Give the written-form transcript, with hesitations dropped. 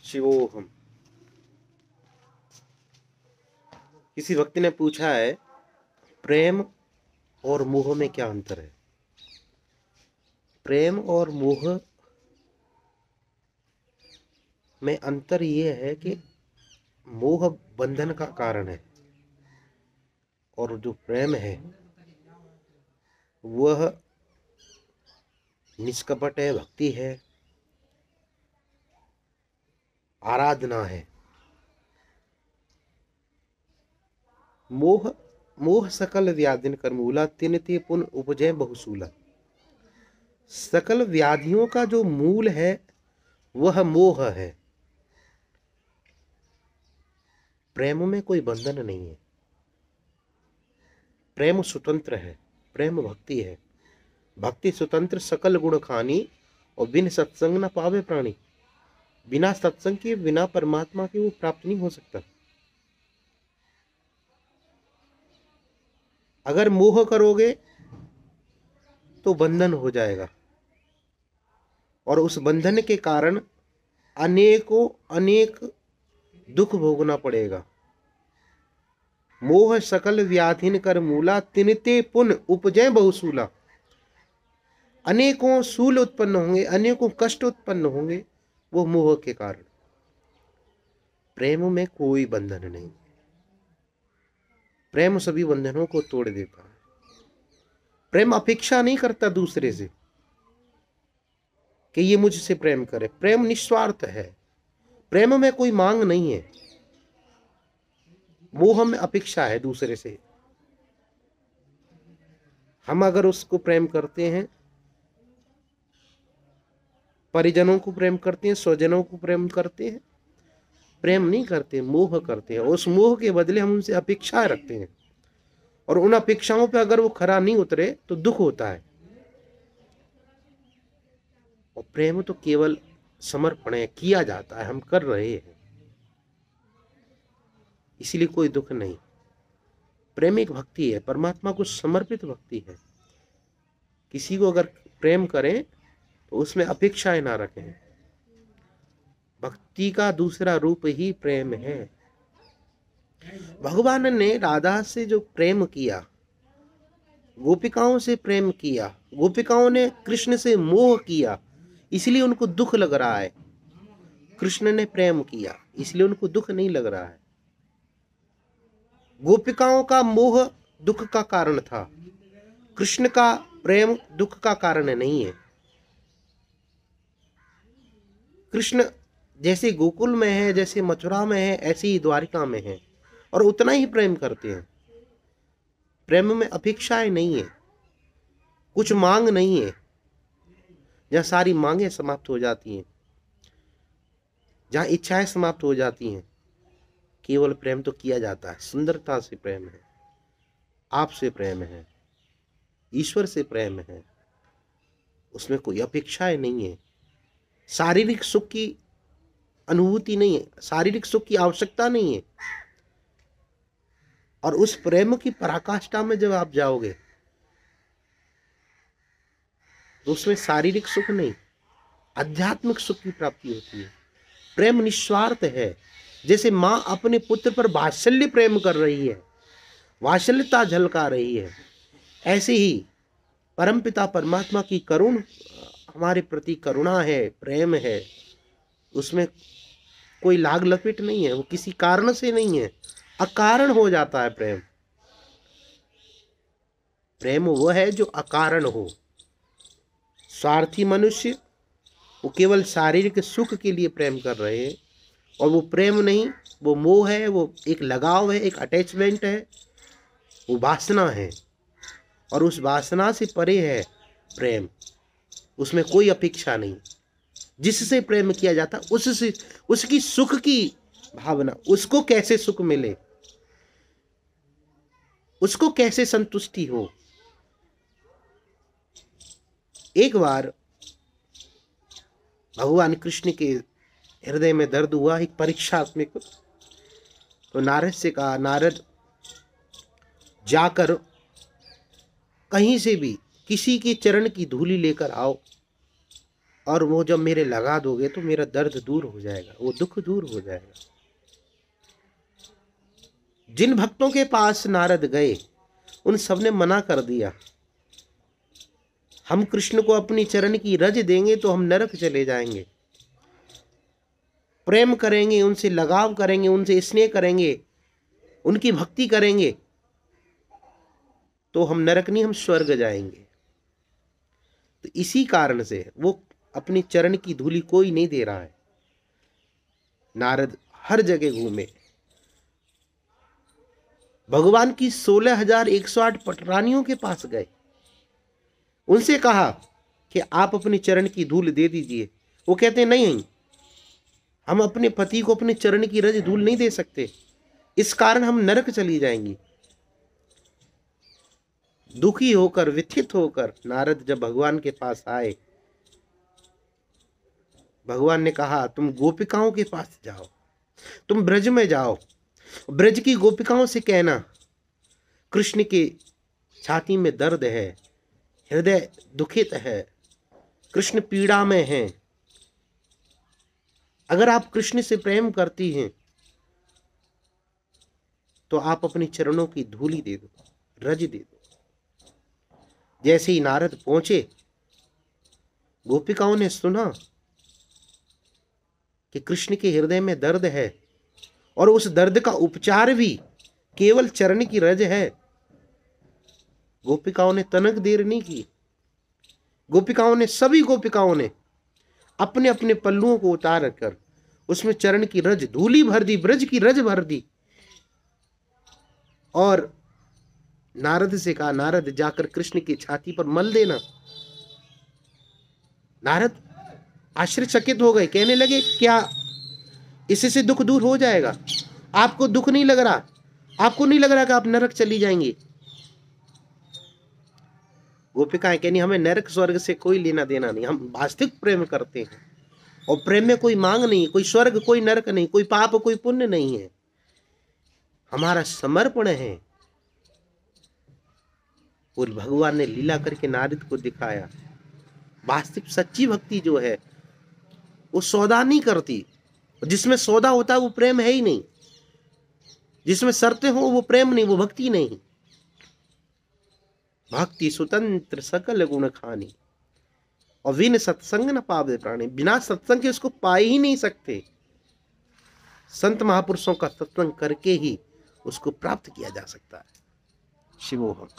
शिवोहम। किसी व्यक्ति ने पूछा है, प्रेम और मोह में क्या अंतर है? प्रेम और मोह में अंतर ये है कि मोह बंधन का कारण है और जो प्रेम है वह निष्कपट है, भक्ति है, आराधना है। मोह मोह सकल व्याधिन कर मूला तिनते पुन उपजय बहुसूला। सकल व्याधियों का जो मूल है वह मोह है। प्रेम में कोई बंधन नहीं है। प्रेम स्वतंत्र है, प्रेम भक्ति है। भक्ति स्वतंत्र सकल गुण खानी और बिन सत्संग न पावे प्राणी। बिना सत्संग के, बिना परमात्मा के वो प्राप्त नहीं हो सकता। अगर मोह करोगे तो बंधन हो जाएगा और उस बंधन के कारण अनेक दुख भोगना पड़ेगा। मोह सकल व्याधिन कर मूला तिनते पुन उपजय बहुसूला। अनेकों सूल उत्पन्न होंगे, अनेकों कष्ट उत्पन्न होंगे वो मोह के कारण। प्रेम में कोई बंधन नहीं। प्रेम सभी बंधनों को तोड़ देता है। प्रेम अपेक्षा नहीं करता दूसरे से कि ये मुझसे प्रेम करे। प्रेम निस्वार्थ है। प्रेम में कोई मांग नहीं है। मोह में अपेक्षा है दूसरे से। हम अगर उसको प्रेम करते हैं, परिजनों को प्रेम करते हैं, स्वजनों को प्रेम करते हैं, प्रेम नहीं करते, मोह करते हैं। उस मोह के बदले हम उनसे अपेक्षाएं रखते हैं और उन अपेक्षाओं पे अगर वो खरा नहीं उतरे तो दुख होता है। और प्रेम तो केवल समर्पण है, किया जाता है, हम कर रहे हैं, इसलिए कोई दुख नहीं। प्रेम एक भक्ति है, परमात्मा को समर्पित भक्ति है। किसी को अगर प्रेम करें तो उसमें अपेक्षाएं ना रखें। भक्ति का दूसरा रूप ही प्रेम है। भगवान ने राधा से जो प्रेम किया, गोपिकाओं से प्रेम किया, गोपिकाओं ने कृष्ण से मोह किया, इसलिए उनको दुख लग रहा है। कृष्ण ने प्रेम किया इसलिए उनको दुख नहीं लग रहा है। गोपिकाओं का मोह दुख का कारण था, कृष्ण का प्रेम दुख का कारण नहीं है। कृष्ण जैसे गोकुल में है, जैसे मथुरा में है, ऐसे ही द्वारिका में है और उतना ही प्रेम करते हैं। प्रेम में अपेक्षाएं नहीं है, कुछ मांग नहीं है। जहाँ सारी मांगें समाप्त हो जाती हैं, जहाँ इच्छाएं समाप्त हो जाती हैं, केवल प्रेम तो किया जाता है। सुंदरता से प्रेम है, आपसे प्रेम है, ईश्वर से प्रेम है। उसमें कोई अपेक्षाएं नहीं है। शारीरिक सुख की अनुभूति नहीं है, शारीरिक सुख की आवश्यकता नहीं है। और उस प्रेम की पराकाष्ठा में जब आप जाओगे तो उसमें शारीरिक सुख नहीं, आध्यात्मिक सुख की प्राप्ति होती है। प्रेम निस्वार्थ है। जैसे माँ अपने पुत्र पर वात्सल्य प्रेम कर रही है, वात्सल्यता झलका रही है, ऐसे ही परमपिता परमात्मा की करुण हमारे प्रति करुणा है, प्रेम है। उसमें कोई लाग लपेट नहीं है, वो किसी कारण से नहीं है, अकारण हो जाता है प्रेम। प्रेम वो है जो अकारण हो। स्वार्थी मनुष्य वो केवल शारीरिक सुख के लिए प्रेम कर रहे हैं और वो प्रेम नहीं, वो मोह है, वो एक लगाव है, एक अटैचमेंट है, वो वासना है। और उस वासना से परे है प्रेम। उसमें कोई अपेक्षा नहीं। जिससे प्रेम किया जाता उससे, उसकी सुख की भावना, उसको कैसे सुख मिले, उसको कैसे संतुष्टि हो। एक बार भगवान कृष्ण के हृदय में दर्द हुआ, एक परीक्षात्मक। तो नारद से कहा, नारद जाकर कहीं से भी किसी के चरण की धूली लेकर आओ और वो जब मेरे लगा दोगे तो मेरा दर्द दूर हो जाएगा, वो दुख दूर हो जाएगा। जिन भक्तों के पास नारद गए उन सब ने मना कर दिया, हम कृष्ण को अपनी चरण की रज देंगे तो हम नरक चले जाएंगे। प्रेम करेंगे, उनसे लगाव करेंगे, उनसे स्नेह करेंगे, उनकी भक्ति करेंगे तो हम नरक नहीं, हम स्वर्ग जाएंगे। तो इसी कारण से वो अपनी चरण की धूली कोई नहीं दे रहा है। नारद हर जगह घूमे, भगवान की 16,108 पटरानियों के पास गए, उनसे कहा कि आप अपनी चरण की धूल दे दीजिए। वो कहते नहीं, हम अपने पति को अपने चरण की रज धूल नहीं दे सकते, इस कारण हम नरक चली जाएंगी। दुखी होकर, व्यथित होकर नारद जब भगवान के पास आए, भगवान ने कहा तुम गोपिकाओं के पास जाओ, तुम ब्रज में जाओ, ब्रज की गोपिकाओं से कहना कृष्ण के छाती में दर्द है, हृदय दुखित है, कृष्ण पीड़ा में है। अगर आप कृष्ण से प्रेम करती हैं तो आप अपनी चरणों की धूली दे दो, रज दे दो। जैसे ही नारद पहुंचे, गोपिकाओं ने सुना कि कृष्ण के हृदय में दर्द है और उस दर्द का उपचार भी केवल चरण की रज है। गोपिकाओं ने तनक देर नहीं की, गोपिकाओं ने, सभी गोपिकाओं ने अपने अपने पल्लुओं को उतार कर उसमें चरण की रज धूली भर दी, ब्रज की रज भर दी और नारद से कहा नारद जाकर कृष्ण की छाती पर मल देना। नारद आश्चर्यचकित हो गए, कहने लगे क्या इससे दुख दूर हो जाएगा? आपको दुख नहीं लग रहा? आपको नहीं लग रहा कि आप नरक चली जाएंगी? गोपिकाएं कहनी हमें नरक स्वर्ग से कोई लेना देना नहीं, हम वास्तविक प्रेम करते हैं और प्रेम में कोई मांग नहीं, कोई स्वर्ग कोई नरक नहीं, कोई पाप कोई पुण्य नहीं है, हमारा समर्पण है। और भगवान ने लीला करके नारद को दिखाया वास्तविक सच्ची भक्ति जो है वो सौदा नहीं करती, जिसमें सौदा होता है वो प्रेम है ही नहीं, जिसमें शर्तें हो वो प्रेम नहीं, वो भक्ति नहीं। भक्ति स्वतंत्र सकल गुण खानी और विन सत्संग न पावे प्राणी, बिना सत्संग के उसको पा ही नहीं सकते। संत महापुरुषों का सत्संग करके ही उसको प्राप्त किया जा सकता है। शिवोहम।